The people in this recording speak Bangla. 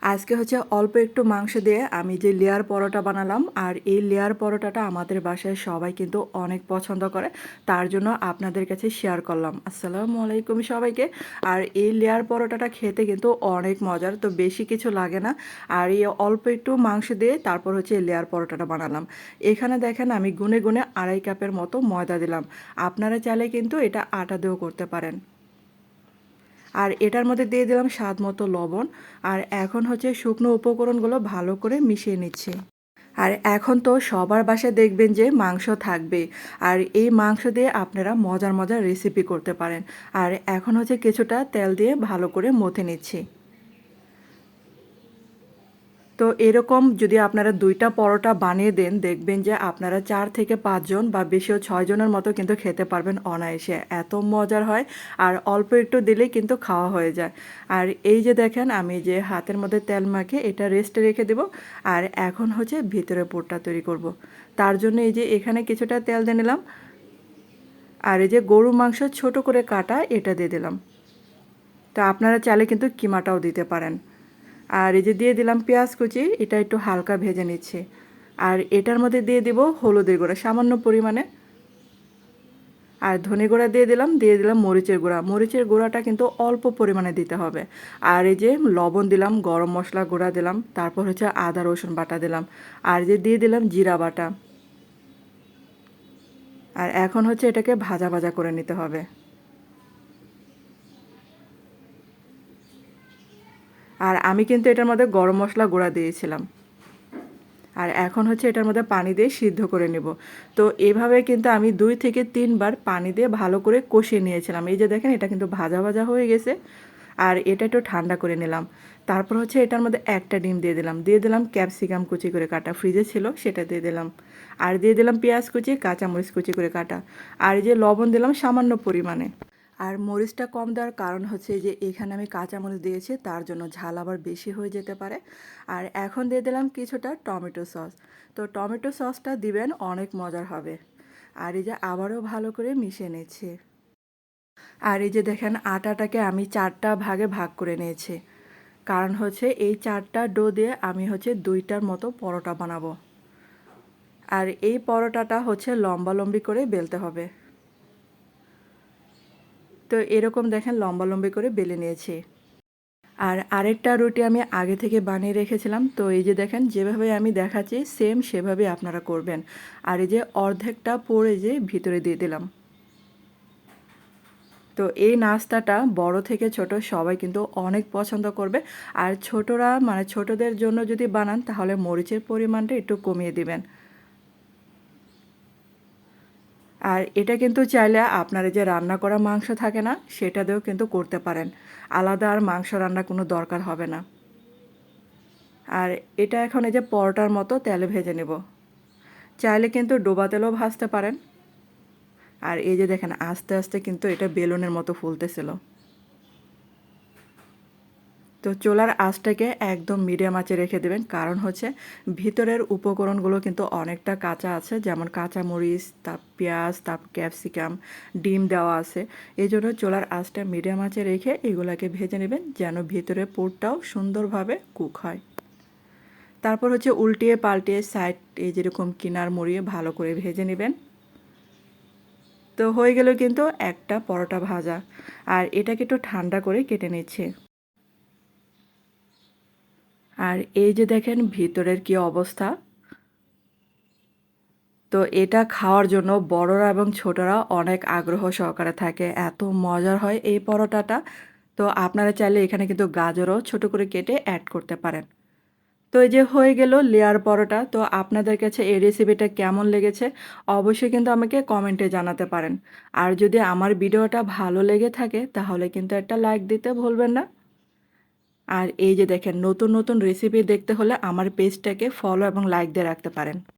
আজকে হচ্ছে অল্প একটু মাংস দিয়ে আমি যে লেয়ার পরোটা বানালাম, আর এই লেয়ার পরোটাটা আমাদের বাসায় সবাই কিন্তু অনেক পছন্দ করে। তার জন্য আপনাদের কাছে শেয়ার করলাম। আসসালামু আলাইকুম সবাইকে। আর এই লেয়ার পরোটাটা খেতে কিন্তু অনেক মজার, তো বেশি কিছু লাগে না। আর এই অল্প একটু মাংস দিয়ে তারপর হচ্ছে এই লেয়ার পরোটাটা বানালাম। এখানে দেখেন আমি গুনে গুনে 2.5 কাপের মতো ময়দা দিলাম। আপনারা চাইলে কিন্তু এটা আটা দিয়েও করতে পারেন। আর এটার মধ্যে দিয়ে দিলাম স্বাদ মতো লবণ। আর এখন হচ্ছে শুকনো উপকরণগুলো ভালো করে মিশিয়ে নিচ্ছি। আর এখন তো সবার বাসায় দেখবেন যে মাংস থাকবে, আর এই মাংস দিয়ে আপনারা মজার মজার রেসিপি করতে পারেন। আর এখন হচ্ছে কিছুটা তেল দিয়ে ভালো করে মথে নিচ্ছি। তো এরকম যদি আপনারা 2টা পরোটা বানিয়ে দেন, দেখবেন যে আপনারা 4 থেকে 5 জন বা বেশিও 6 জনের মতো কিন্তু খেতে পারবেন অনায়াসে। এত মজার হয়, আর অল্প একটু দিলেই কিন্তু খাওয়া হয়ে যায়। আর এই যে দেখেন আমি যে হাতের মধ্যে তেল মাখিয়ে এটা রেস্টে রেখে দেব। আর এখন হচ্ছে ভিতরে পুরটা তৈরি করব। তার জন্য এই যে এখানে কিছুটা তেল দিয়ে নিলাম। আর এই যে গরু মাংস ছোট করে কাটা এটা দিয়ে দিলাম। তো আপনারা চাইলে কিন্তু কিমাটাও দিতে পারেন। আর এই যে দিয়ে দিলাম পেঁয়াজ কুচি, এটা একটু হালকা ভেজে নিচ্ছি। আর এটার মধ্যে দিয়ে দিব হলুদের গুঁড়া সামান্য পরিমাণে। আর ধনে গুঁড়া দিয়ে দিলাম মরিচের গুঁড়া। মরিচের গুঁড়াটা কিন্তু অল্প পরিমাণে দিতে হবে। আর এই যে লবণ দিলাম, গরম মশলা গুঁড়া দিলাম, তারপর হচ্ছে আদা রসুন বাটা দিলাম। আর যে দিয়ে দিলাম জিরা বাটা। আর এখন হচ্ছে এটাকে ভাজা ভাজা করে নিতে হবে। আর আমি কিন্তু এটার মধ্যে গরম মশলা গুঁড়া দিয়েছিলাম। আর এখন হচ্ছে এটার মধ্যে পানি দিয়ে সিদ্ধ করে নেব। তো এভাবে কিন্তু আমি 2 থেকে 3 বার পানি দিয়ে ভালো করে কষিয়ে নিয়েছিলাম। এই যে দেখেন এটা কিন্তু ভাজা ভাজা হয়ে গেছে। আর এটা একটু ঠান্ডা করে নিলাম। তারপর হচ্ছে এটার মধ্যে একটা ডিম দিয়ে দিলাম। দিয়ে দিলাম ক্যাপসিকাম কুচি করে কাটা, ফ্রিজে ছিল সেটা দিয়ে দিলাম। আর দিয়ে দিলাম পেঁয়াজ কুচি, কাঁচামরিচ কুচি করে কাটা। আর এই যে লবণ দিলাম সামান্য পরিমাণে। আর মরিচটা কম দেওয়ার কারণ হচ্ছে যে এখানে আমি কাঁচামরিচ দিয়েছি, তার জন্য ঝাল আবার বেশি হয়ে যেতে পারে। আর এখন দিয়ে দিলাম কিছুটা টমেটো সস। তো টমেটো সসটা দিবেন, অনেক মজার হবে। আর এই যে আবারও ভালো করে মিশিয়ে নিচ্ছি। আর এই যে দেখেন আটাটাকে আমি 4টা ভাগে ভাগ করে নিয়েছি। কারণ হচ্ছে এই 4টা ডো দিয়ে আমি হচ্ছে 2টার মতো পরোটা বানাবো। আর এই পরোটাটা হচ্ছে লম্বা লম্বি করে বেলতে হবে। তো এরকম দেখেন লম্বা লম্বি করে বেলে নিয়েছি। আর আরেকটা রুটি আমি আগে থেকে বানিয়ে রেখেছিলাম। তো এই যে দেখেন যেভাবে আমি দেখাচ্ছি সেম সেভাবে আপনারা করবেন। আর এই যে অর্ধেকটা পরে যে ভিতরে দিয়ে দিলাম। তো এই নাস্তাটা বড় থেকে ছোট সবাই কিন্তু অনেক পছন্দ করবে। আর ছোটরা মানে ছোটদের জন্য যদি বানান তাহলে মরিচের পরিমাণটা একটু কমিয়ে দিবেন। আর এটা কিন্তু চাইলে আপনার যে রান্না করা মাংস থাকে না, সেটা দিয়েও কিন্তু করতে পারেন। আলাদা আর মাংস রান্নার কোনো দরকার হবে না। আর এটা এখন এই যে পরোটার মতো তেলে ভেজে নেব। চাইলে কিন্তু ডোবা তেলেও ভাজতে পারেন। আর এই যে দেখেন আস্তে আস্তে কিন্তু এটা বেলুনের মতো ফুলতেছিল। তো চুলার আঁচটাকে একদম মিডিয়াম আঁচে রেখে দেবেন, কারণ হচ্ছে ভিতরের উপকরণগুলো কিন্তু অনেকটা কাঁচা আছে, যেমন কাঁচামরিচ, পেঁয়াজ, ক্যাপসিকাম, ডিম দেওয়া আছে। এই জন্য চুলার আঁচটা মিডিয়াম আঁচে রেখে এগুলাকে ভেজে নেবেন, যেন ভিতরের পুরটাও সুন্দরভাবে কুক হয়। তারপর হচ্ছে উল্টিয়ে পাল্টিয়ে সাইড এই যেরকম কিনার মুড়িয়ে ভালো করে ভেজে নেবেন। তো হয়ে গেল কিন্তু একটা পরোটা ভাজা। আর এটাকে একটু ঠান্ডা করে কেটে নিচ্ছে। আর এই যে দেখেন ভিতরের কি অবস্থা। তো এটা খাওয়ার জন্য বড়রা এবং ছোটরা অনেক আগ্রহ সহকারে থাকে, এত মজার হয় এই পরোটাটা। তো আপনারা চাইলে এখানে কিন্তু গাজরও ছোট করে কেটে অ্যাড করতে পারেন। তো এই যে হয়ে গেল লেয়ার পরোটা। তো আপনাদের কাছে এই রেসিপিটা কেমন লেগেছে অবশ্যই কিন্তু আমাকে কমেন্টে জানাতে পারেন। আর যদি আমার ভিডিওটা ভালো লেগে থাকে তাহলে কিন্তু একটা লাইক দিতে ভুলবেন না। আর এই যে দেখেন নতুন নতুন রেসিপি দেখতে হলে আমার পেজটাকে ফলো এবং লাইক দিয়ে রাখতে পারেন।